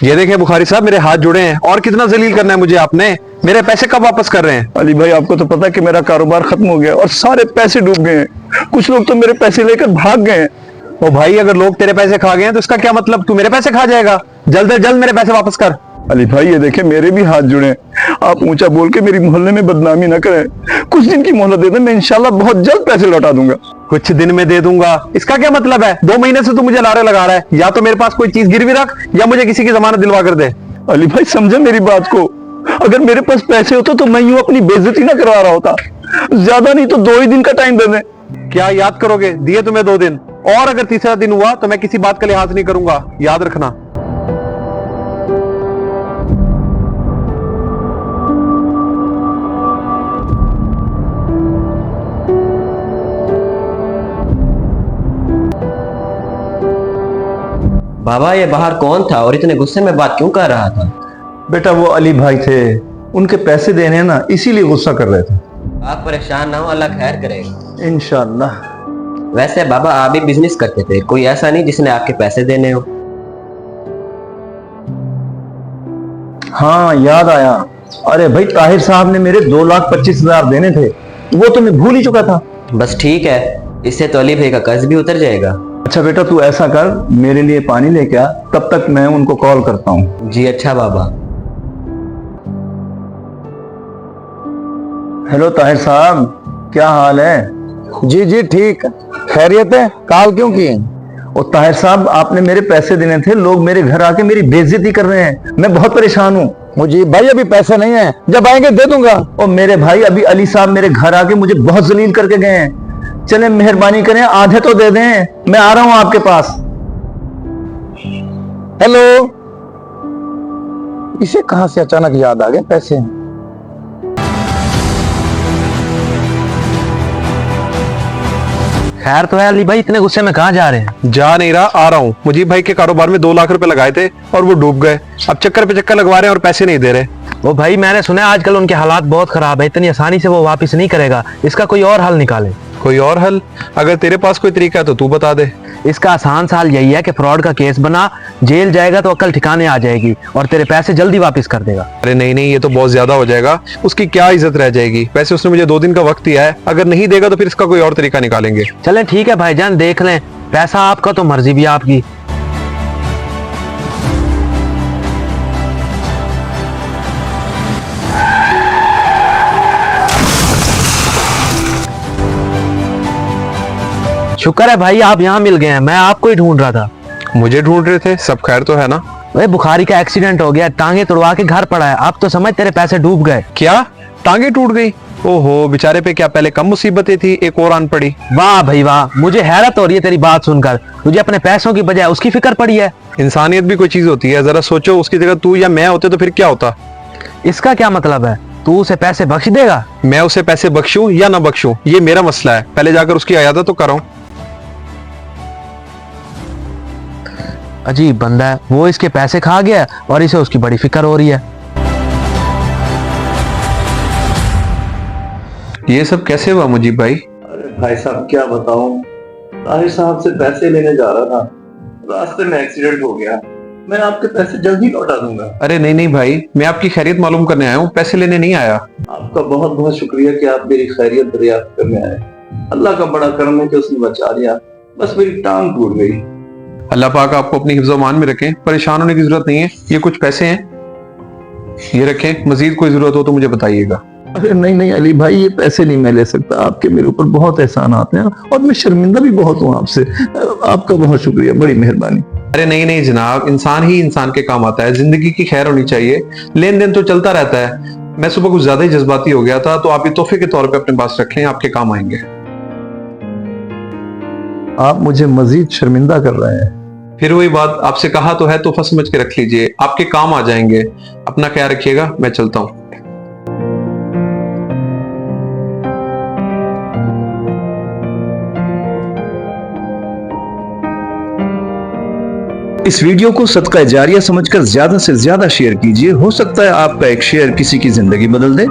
ये देखें बुखारी साहब, मेरे हाथ जुड़े हैं। और कितना जलील करना है मुझे आपने? मेरे पैसे कब वापस कर रहे हैं? अली भाई, आपको तो पता है कि मेरा कारोबार खत्म हो गया और सारे पैसे डूब गए हैं। कुछ लोग तो मेरे पैसे लेकर भाग गए हैं। ओ भाई, अगर लोग तेरे पैसे खा गए हैं तो इसका क्या मतलब? तू मेरे पैसे खा जाएगा? जल्द से जल्द मेरे पैसे वापस कर। अली भाई, ये देखें, मेरे भी हाथ जुड़े हैं। आप ऊंचा बोल के मेरी मोहल्ले में बदनामी ना करें। कुछ दिन की मोहलत दे दें, मैं इंशाल्लाह बहुत जल्द पैसे लौटा दूंगा। कुछ दिन में दे दूंगा, इसका क्या मतलब है? 2 महीने से तू मुझे लारे लगा रहा है। या तो मेरे पास कोई चीज गिरवी रख या मुझे किसी की जमानत दिलवा कर दे। अली भाई, समझे मेरी बात को। अगर मेरे पास पैसे होते तो मैं यूं अपनी बेइज्जती ना करवा रहा होता। ज्यादा नहीं तो 2 ही दिन का टाइम दे दें। क्या याद करोगे? दिए तुम्हें 2 दिन, और अगर तीसरा दिन हुआ तो मैं किसी बात का लिहाज नहीं करूंगा, याद रखना। बाबा, ये बाहर कौन था और इतने गुस्से में बात क्यों कर रहा था? बेटा, वो अली भाई थे, उनके पैसे देने हैं ना, इसीलिए गुस्सा कर रहे थे। आप परेशान ना हो, अल्लाह खैर करेगा। इंशाल्लाह। वैसे बाबा, आप भी बिजनेस करते थे, कोई ऐसा नहीं जिसने आपके पैसे देने हो? हाँ, याद आया। अरे भाई, ताहिर साहब ने मेरे 2,25,000 देने थे, वो तो मैं भूल ही चुका था। बस ठीक है, इससे तो अली भाई का कर्ज भी उतर जाएगा। अच्छा बेटा, तू ऐसा कर, मेरे लिए पानी लेके आ, तब तक मैं उनको कॉल करता हूँ। जी अच्छा बाबा। हेलो ताहिर साहब, क्या हाल है? जी जी ठीक, खैरियत है। कॉल क्यों किए? और ताहिर साहब, आपने मेरे पैसे देने थे, लोग मेरे घर आके मेरी बेइज्जती कर रहे हैं, मैं बहुत परेशान हूँ। मुझे भाई अभी पैसे नहीं है, जब आएंगे दे दूंगा। और मेरे भाई, अभी अली साहब मेरे घर आके मुझे बहुत जलील करके गए हैं। चले, मेहरबानी करें, आधे तो दे दें, मैं आ रहा हूं आपके पास। हेलो, इसे कहां से अचानक याद आ गए पैसे? खैर तो है अली भाई, इतने गुस्से में कहाँ जा रहे हैं? जा नहीं रहा, आ रहा हूँ। मुजीब भाई के कारोबार में 2 लाख रुपए लगाए थे और वो डूब गए। अब चक्कर पे चक्कर लगवा रहे हैं और पैसे नहीं दे रहे। वो भाई, मैंने सुना है आजकल उनके हालात बहुत खराब है, इतनी आसानी से वो वापस नहीं करेगा। इसका कोई और हल निकाले। कोई और हल? अगर तेरे पास कोई तरीका है तो तू बता दे। इसका आसान सा हल यही है कि फ्रॉड का केस बना, जेल जाएगा तो अकल ठिकाने आ जाएगी और तेरे पैसे जल्दी वापस कर देगा। अरे नहीं नहीं, ये तो बहुत ज्यादा हो जाएगा। उसकी क्या इज्जत रह जाएगी? वैसे उसने मुझे 2 दिन का वक्त दिया है, अगर नहीं देगा तो फिर इसका कोई और तरीका निकालेंगे। चलें ठीक है भाईजान, देख लें। पैसा आपका तो मर्जी भी आपकी। शुक्र है भाई, आप यहाँ मिल गए हैं, मैं आपको ही ढूंढ रहा था। मुझे ढूंढ रहे थे? सब खैर तो है ना? भाई, बुखारी का एक्सीडेंट हो गया, टांगे तोड़वा के घर पड़ा है। आप तो समझ तेरे पैसे डूब गए। क्या टांगे टूट गई? ओहो, बेचारे पे क्या पहले कम मुसीबतें थी, एक और आन पड़ी। वाह भाई वाह, मुझे हैरत हो रही है तेरी बात सुनकर। तुझे अपने पैसों की बजाय उसकी फिक्र पड़ी है। इंसानियत भी कोई चीज होती है, जरा सोचो, उसकी जगह तू या मैं होते तो फिर क्या होता? इसका क्या मतलब है? तू उसे पैसे बख्श देगा? मैं उसे पैसे बख्शूं या ना बख्शूं, ये मेरा मसला है। पहले जाकर उसकी अयादत तो कराऊं। अजीब बंदा है, वो इसके पैसे खा गया और इसे उसकी बड़ी फिक्र हो रही है। ये सब कैसे हुआ मुजीब भाई? अरे भाई साहब, क्या बताऊं, ताहिर साहब से पैसे लेने जा रहा था, रास्ते में एक्सीडेंट हो गया। मैं आपके पैसे जल्दी लौटा दूंगा। अरे नहीं नहीं भाई, मैं आपकी खैरियत मालूम करने आया हूँ, पैसे लेने नहीं आया। आपका बहुत बहुत शुक्रिया कि आप मेरी खैरियत दरियाफ्त करने आए। अल्लाह का बड़ा करम है कि उसने बचा लिया, बस मेरी टांग टूट गई। अल्लाह पाक आपको अपनी हिफ्ज़-ओ-मान में रखें, परेशान होने की जरूरत नहीं है। ये कुछ पैसे हैं, ये रखें, मजीद कोई जरूरत हो तो मुझे बताइएगा। अरे नहीं नहीं अली भाई, ये पैसे नहीं मैं ले सकता, आपके मेरे ऊपर बहुत एहसान आते हैं और मैं शर्मिंदा भी बहुत हूँ आपसे। आपका बहुत शुक्रिया, बड़ी मेहरबानी। अरे नहीं नहीं जनाब, इंसान ही इंसान के काम आता है, जिंदगी की खैर होनी चाहिए, लेन देन तो चलता रहता है। मैं सुबह कुछ ज्यादा ही जज्बाती हो गया था, तो आप ये तोहफे के तौर पे अपने पास रख लें, आपके काम आएंगे। आप मुझे मजीद शर्मिंदा कर रहे हैं। फिर वही बात, आपसे कहा तो है, तोहफा समझ के रख लीजिए, आपके काम आ जाएंगे। अपना ख्याल रखिएगा, मैं चलता हूँ। इस वीडियो को सदका जारिया समझकर ज्यादा से ज्यादा शेयर कीजिए। हो सकता है आपका एक शेयर किसी की जिंदगी बदल दे।